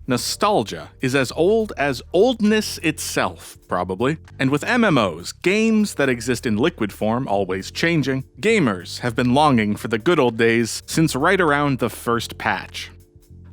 Nostalgia is as old as oldness itself, probably. And with MMOs, games that exist in liquid form always changing, gamers have been longing for the good old days since right around the first patch.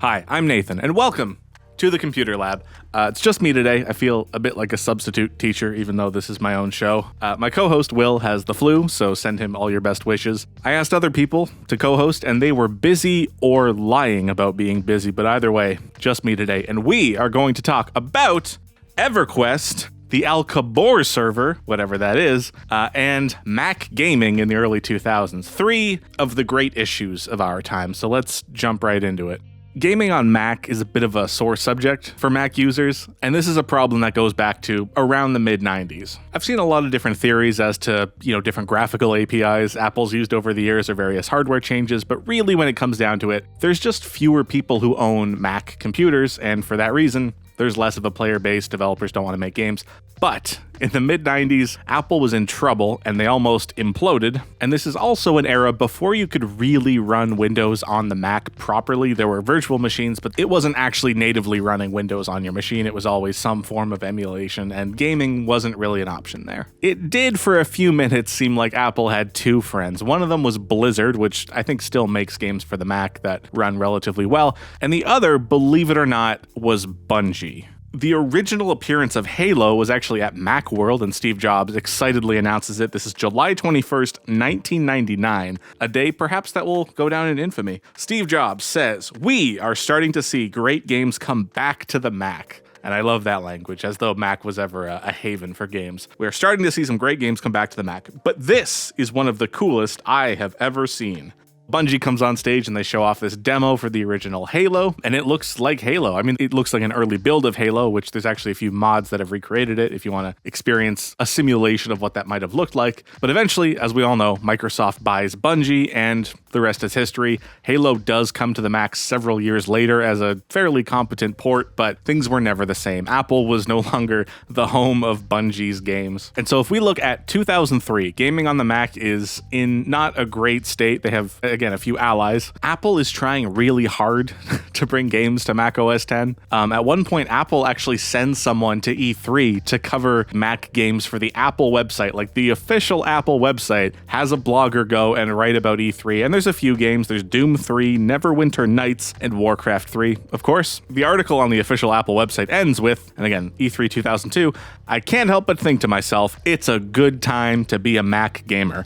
Hi, I'm Nathan, and welcome to the Computer Lab. It's just me today. I feel a bit like a substitute teacher, even though this is my own show. My co-host, Will, has the flu, so send him all your best wishes. I asked other people to co-host, and they were busy or lying about being busy, but either way, just me today. And we are going to talk about EverQuest, the Al-Kabor server, whatever that is, and Mac gaming in the early 2000s. Three of the great issues of our time, so let's jump right into it. Gaming on Mac is a bit of a sore subject for Mac users, and this is a problem that goes back to around the mid-90s. I've seen a lot of different theories as to, different graphical APIs Apple's used over the years or various hardware changes, but really when it comes down to it, there's just fewer people who own Mac computers, and for that reason, there's less of a player base, developers don't want to make games. But in the mid-90s, Apple was in trouble and they almost imploded. And this is also an era before you could really run Windows on the Mac properly. There were virtual machines, but it wasn't actually natively running Windows on your machine. It was always some form of emulation, and gaming wasn't really an option there. It did for a few minutes seem like Apple had two friends. One of them was Blizzard, which I think still makes games for the Mac that run relatively well. And the other, believe it or not, was Bungie. The original appearance of Halo was actually at Macworld, and Steve Jobs excitedly announces it. This is July 21st, 1999, a day perhaps that will go down in infamy. Steve Jobs says, "We are starting to see great games come back to the Mac." And I love that language, as though Mac was ever a haven for games. We're starting to see some great games come back to the Mac, but this is one of the coolest I have ever seen. Bungie comes on stage and they show off this demo for the original Halo, and it looks like Halo. I mean, it looks like an early build of Halo, which there's actually a few mods that have recreated it if you want to experience a simulation of what that might have looked like. But eventually, as we all know, Microsoft buys Bungie, and the rest is history. Halo does come to the Mac several years later as a fairly competent port, but things were never the same. Apple was no longer the home of Bungie's games. And so if we look at 2003, gaming on the Mac is in not a great state. They have, again, a few allies. Apple is trying really hard to bring games to Mac OS X. At one point, Apple actually sends someone to E3 to cover Mac games for the Apple website. Like, the official Apple website has a blogger go and write about E3, and there's a few games. There's Doom 3, Neverwinter Nights, and Warcraft 3. Of course, the article on the official Apple website ends with, and again, E3 2002, "I can't help but think to myself, it's a good time to be a Mac gamer."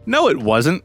No, it wasn't.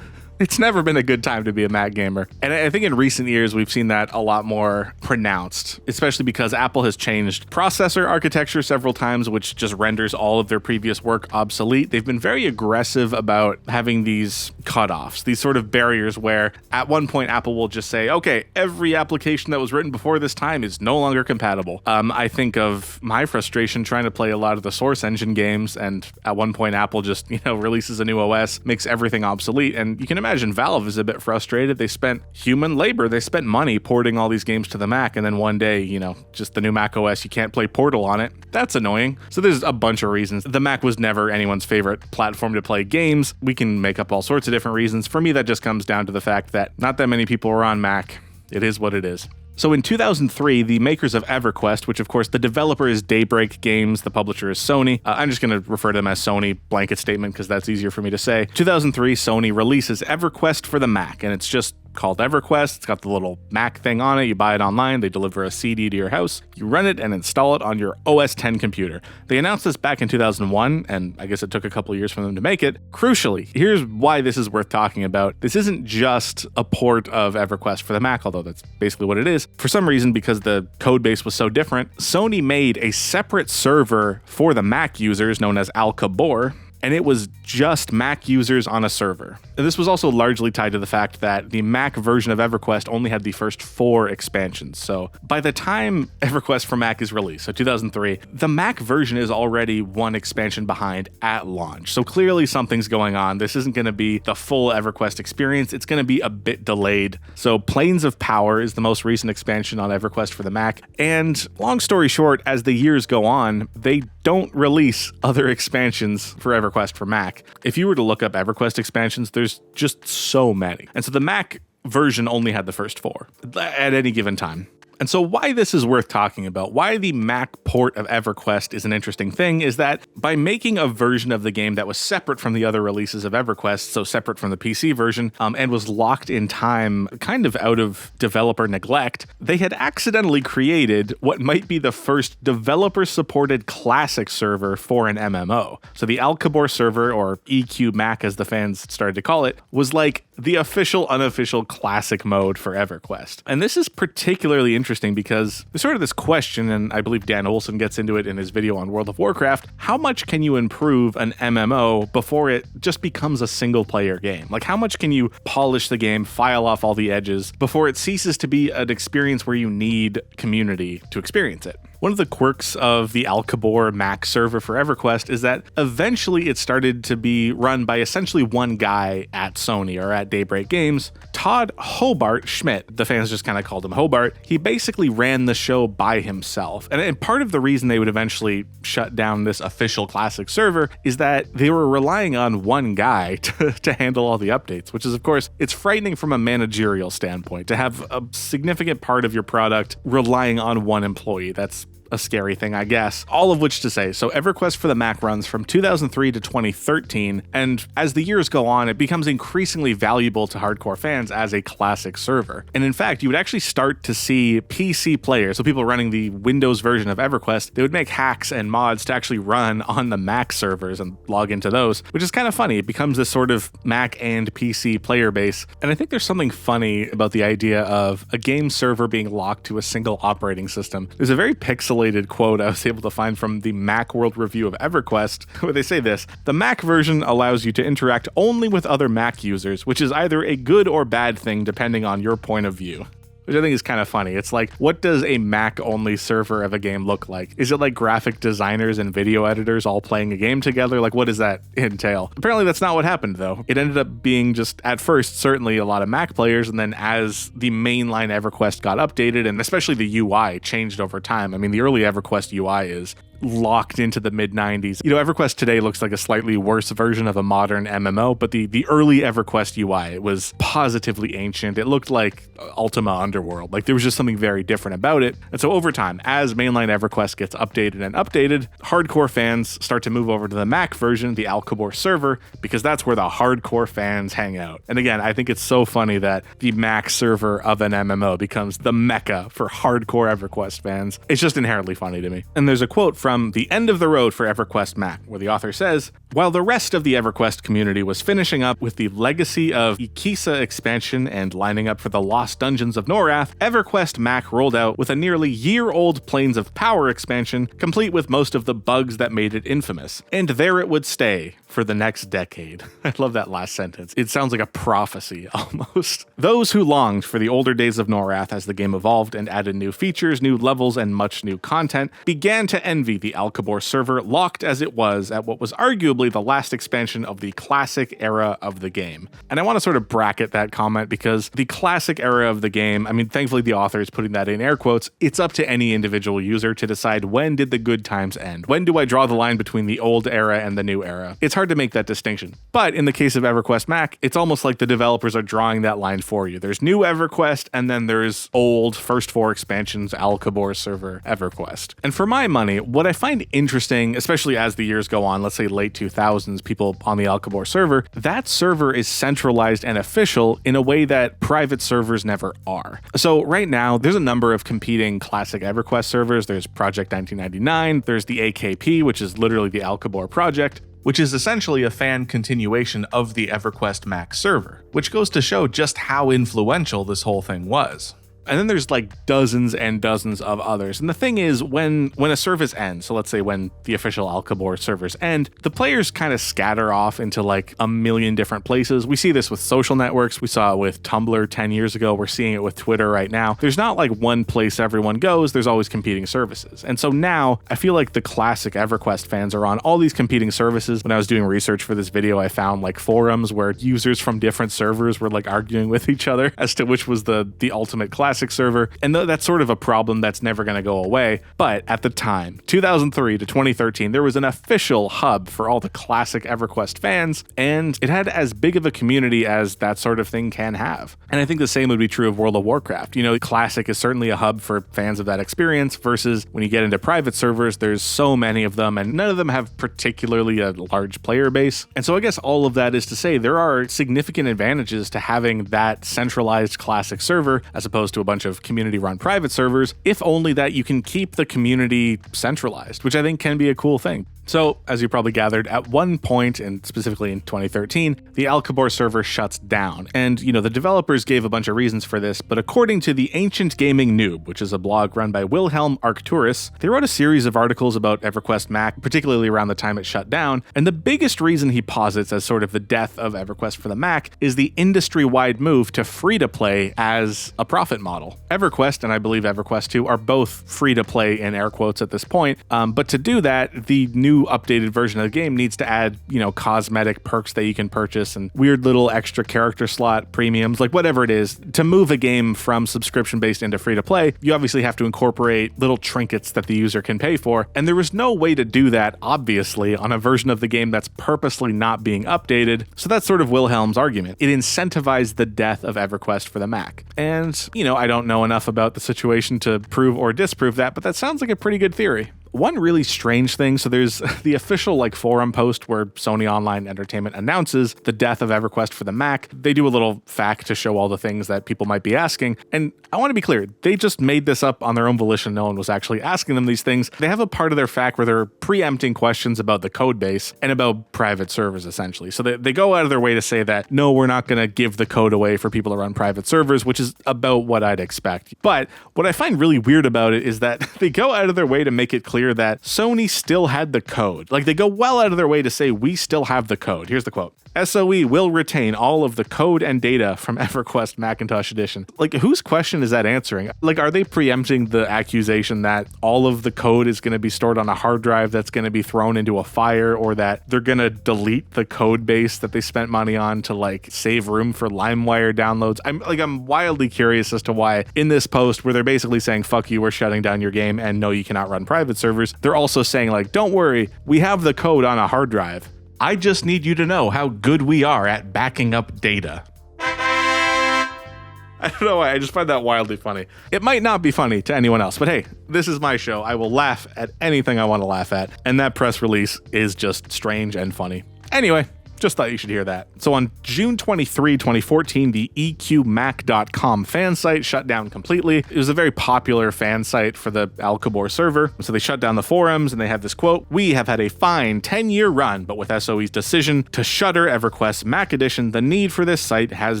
It's never been a good time to be a Mac gamer. And I think in recent years, we've seen that a lot more pronounced, especially because Apple has changed processor architecture several times, which just renders all of their previous work obsolete. They've been very aggressive about having these cutoffs, these sort of barriers where at one point Apple will just say, okay, every application that was written before this time is no longer compatible. I think of my frustration trying to play a lot of the Source Engine games, and at one point Apple just, releases a new OS, makes everything obsolete, and you can imagine Valve is a bit frustrated. They spent human labor, they spent money porting all these games to the Mac, and then one day, just the new Mac OS, you can't play Portal on it. That's annoying. So there's a bunch of reasons. The Mac was never anyone's favorite platform to play games. We can make up all sorts of different reasons. For me, that just comes down to the fact that not that many people were on Mac. It is what it is. So in 2003, the makers of EverQuest, which of course the developer is Daybreak Games, the publisher is Sony. I'm just going to refer to them as Sony, blanket statement, because that's easier for me to say. 2003, Sony releases EverQuest for the Mac, and it's just called EverQuest. It's got the little Mac thing on it. You buy it online. They deliver a CD to your house. You run it and install it on your OS X computer. They announced this back in 2001, and I guess it took a couple of years for them to make it. Crucially, here's why this is worth talking about. This isn't just a port of EverQuest for the Mac, although that's basically what it is. For some reason, because the code base was so different, Sony made a separate server for the Mac users known as Al-Kabor, and it was just Mac users on a server. This was also largely tied to the fact that the Mac version of EverQuest only had the first 4 expansions. So by the time EverQuest for Mac is released, so 2003, the Mac version is already one expansion behind at launch. So clearly something's going on. This isn't going to be the full EverQuest experience. It's going to be a bit delayed. So Planes of Power is the most recent expansion on EverQuest for the Mac. And long story short, as the years go on, they don't release other expansions for EverQuest for Mac. If you were to look up EverQuest expansions, there's just so many. And so the Mac version only had the first 4 at any given time. And so why this is worth talking about, why the Mac port of EverQuest is an interesting thing, is that by making a version of the game that was separate from the other releases of EverQuest, so separate from the PC version, and was locked in time kind of out of developer neglect, they had accidentally created what might be the first developer-supported classic server for an MMO. So the Alcabor server, or EQMac as the fans started to call it, was like the official, unofficial classic mode for EverQuest. And this is particularly interesting because there's sort of this question, and I believe Dan Olsen gets into it in his video on World of Warcraft, how much can you improve an MMO before it just becomes a single-player game? Like, how much can you polish the game, file off all the edges, before it ceases to be an experience where you need community to experience it? One of the quirks of the Alcabor Mac server for EverQuest is that eventually it started to be run by essentially one guy at Sony or at Daybreak Games, Todd Hobart Schmidt. The fans just kind of called him Hobart. He basically ran the show by himself. And part of the reason they would eventually shut down this official classic server is that they were relying on one guy to handle all the updates, which is, of course, it's frightening from a managerial standpoint to have a significant part of your product relying on one employee. That's a scary thing, I guess. All of which to say, so EverQuest for the Mac runs from 2003 to 2013, and as the years go on, it becomes increasingly valuable to hardcore fans as a classic server. And in fact, you would actually start to see PC players, so people running the Windows version of EverQuest, they would make hacks and mods to actually run on the Mac servers and log into those, which is kind of funny. It becomes this sort of Mac and PC player base, and I think there's something funny about the idea of a game server being locked to a single operating system. There's a very pixelated quote I was able to find from the Macworld review of EverQuest, where they say this: the Mac version allows you to interact only with other Mac users, which is either a good or bad thing depending on your point of view. Which I think is kind of funny. It's like, what does a Mac-only server of a game look like? Is it like graphic designers and video editors all playing a game together? Like, what does that entail? Apparently that's not what happened, though. It ended up being just, at first, certainly a lot of Mac players, and then as the mainline EverQuest got updated, and especially the UI changed over time. I mean, the early EverQuest UI is locked into the mid-90s. You know, EverQuest today looks like a slightly worse version of a modern MMO, but the early EverQuest UI, it was positively ancient. It looked like Ultima Underworld. Like, there was just something very different about it. And so over time, as mainline EverQuest gets updated and updated, hardcore fans start to move over to the Mac version, the Alcabor server, because that's where the hardcore fans hang out. And again, I think it's so funny that the Mac server of an MMO becomes the mecca for hardcore EverQuest fans. It's just inherently funny to me. And there's a quote from The End of the Road for EverQuest Mac, where the author says, "While the rest of the EverQuest community was finishing up with the legacy of Ikisa expansion and lining up for the Lost Dungeons of Norath, EverQuest Mac rolled out with a nearly year-old Planes of Power expansion, complete with most of the bugs that made it infamous. And there it would stay for the next decade." I love that last sentence. It sounds like a prophecy, almost. Those who longed for the older days of Norath as the game evolved and added new features, new levels, and much new content, began to envy the Alcabor server, locked as it was at what was arguably the last expansion of the classic era of the game. And I want to sort of bracket that comment because the classic era of the game, I mean, thankfully the author is putting that in air quotes, it's up to any individual user to decide when did the good times end? When do I draw the line between the old era and the new era? It's hard to make that distinction. But in the case of EverQuest Mac, it's almost like the developers are drawing that line for you. There's new EverQuest, and then there's old first four expansions Alcabor server EverQuest. And for my money, what I find interesting, especially as the years go on, let's say late 2000s, people on the Alcabor server, that server is centralized and official in a way that private servers never are. So right now, there's a number of competing classic EverQuest servers. There's Project 1999, there's the AKP, which is literally the Alcabor project, which is essentially a fan continuation of the EverQuest Mac server, which goes to show just how influential this whole thing was. And then there's like dozens and dozens of others. And the thing is, when a service ends, so let's say when the official Alcabor servers end, the players kind of scatter off into like a million different places. We see this with social networks. We saw it with Tumblr 10 years ago. We're seeing it with Twitter right now. There's not like one place everyone goes. There's always competing services. And so now I feel like the classic EverQuest fans are on all these competing services. When I was doing research for this video, I found like forums where users from different servers were like arguing with each other as to which was the ultimate classic classic server, and that's sort of a problem that's never going to go away. But at the time, 2003 to 2013, there was an official hub for all the classic EverQuest fans, and it had as big of a community as that sort of thing can have. And I think the same would be true of World of Warcraft. You know, Classic is certainly a hub for fans of that experience, versus when you get into private servers, there's so many of them, and none of them have particularly a large player base. And so I guess all of that is to say there are significant advantages to having that centralized classic server as opposed to a bunch of community-run private servers, if only that you can keep the community centralized, which I think can be a cool thing. So, as you probably gathered, at one point, and specifically in 2013, the Alcabor server shuts down. And, the developers gave a bunch of reasons for this, but according to the Ancient Gaming Noob, which is a blog run by Wilhelm Arcturus, they wrote a series of articles about EverQuest Mac, particularly around the time it shut down, and the biggest reason he posits as sort of the death of EverQuest for the Mac is the industry-wide move to free-to-play as a profit model. EverQuest, and I believe EverQuest 2, are both free-to-play in air quotes at this point, but to do that, the new updated version of the game needs to add, cosmetic perks that you can purchase and weird little extra character slot premiums, like whatever it is. To move a game from subscription-based into free-to-play, you obviously have to incorporate little trinkets that the user can pay for, and there was no way to do that, obviously, on a version of the game that's purposely not being updated. So that's sort of Wilhelm's argument. It incentivized the death of EverQuest for the Mac. And, I don't know enough about the situation to prove or disprove that, but that sounds like a pretty good theory. One really strange thing, so there's the official forum post where Sony Online Entertainment announces the death of EverQuest for the Mac. They do a little fact to show all the things that people might be asking. And I want to be clear, they just made this up on their own volition. No one was actually asking them these things. They have a part of their fact where they're preempting questions about the code base and about private servers, essentially. So they go out of their way to say that, no, we're not going to give the code away for people to run private servers, which is about what I'd expect. But what I find really weird about it is that they go out of their way to make it clear that Sony still had the code. They go well out of their way to say, we still have the code. Here's the quote. SOE will retain all of the code and data from EverQuest Macintosh Edition. Whose question is that answering? Are they preempting the accusation that all of the code is going to be stored on a hard drive that's going to be thrown into a fire, or that they're going to delete the code base that they spent money on to save room for LimeWire downloads? I'm wildly curious as to why in this post where they're basically saying, fuck you, we're shutting down your game, and no, you cannot run private servers, they're also saying don't worry, we have the code on a hard drive. I just need you to know how good we are at backing up data. I don't know why, I just find that wildly funny. It might not be funny to anyone else, but hey, this is my show. I will laugh at anything I want to laugh at, and that press release is just strange and funny. Anyway, just thought you should hear that. So on June 23, 2014, the EQMac.com fan site shut down completely. It was a very popular fan site for the Alcabor server, so they shut down the forums, and they had this quote, "We have had a fine 10-year run, but with SOE's decision to shutter EverQuest Mac Edition, the need for this site has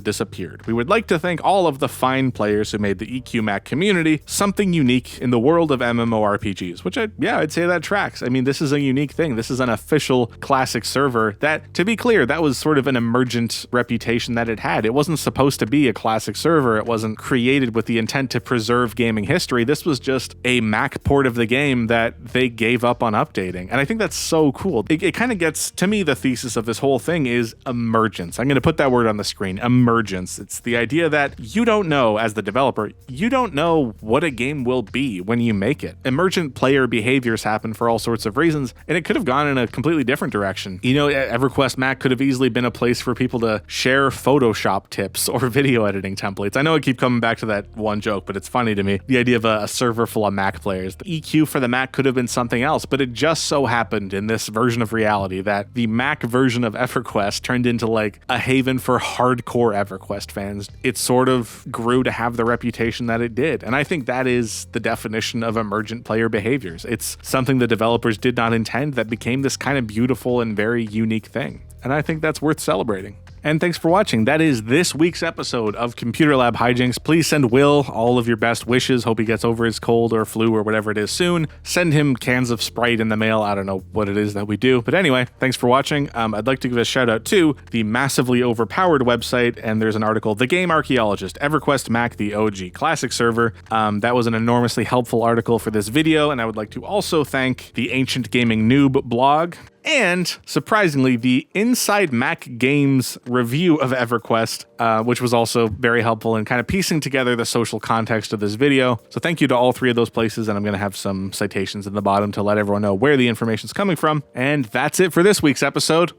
disappeared. We would like to thank all of the fine players who made the EQMac community something unique in the world of MMORPGs," which I'd say that tracks. This is a unique thing. This is an official classic server that, to be clear, that was sort of an emergent reputation that it had. It wasn't supposed to be a classic server. It wasn't created with the intent to preserve gaming history. This was just a Mac port of the game that they gave up on updating. And I think that's so cool. It kind of gets, to me, the thesis of this whole thing is emergence. I'm going to put that word on the screen, emergence. It's the idea that you don't know, as the developer, you don't know what a game will be when you make it. Emergent player behaviors happen for all sorts of reasons, and it could have gone in a completely different direction. EverQuest Mac could have easily been a place for people to share Photoshop tips or video editing templates. I know I keep coming back to that one joke, but it's funny to me. The idea of a server full of Mac players. The EQ for the Mac could have been something else, but it just so happened in this version of reality that the Mac version of EverQuest turned into a haven for hardcore EverQuest fans. It sort of grew to have the reputation that it did. And I think that is the definition of emergent player behaviors. It's something the developers did not intend that became this kind of beautiful and very unique thing. And I think that's worth celebrating. And thanks for watching. That is this week's episode of Computer Lab Hijinks. Please send Will all of your best wishes. Hope he gets over his cold or flu or whatever it is soon. Send him cans of Sprite in the mail. I don't know what it is that we do. But anyway, thanks for watching. I'd like to give a shout out to the massively overpowered website. And there's an article, The Game Archaeologist, EverQuest Mac, the OG classic server. That was an enormously helpful article for this video. And I would like to also thank the Ancient Gaming Noob blog. And, surprisingly, the Inside Mac Games review of EverQuest, which was also very helpful in kind of piecing together the social context of this video. So thank you to all three of those places, and I'm going to have some citations in the bottom to let everyone know where the information is coming from. And that's it for this week's episode.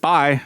Bye.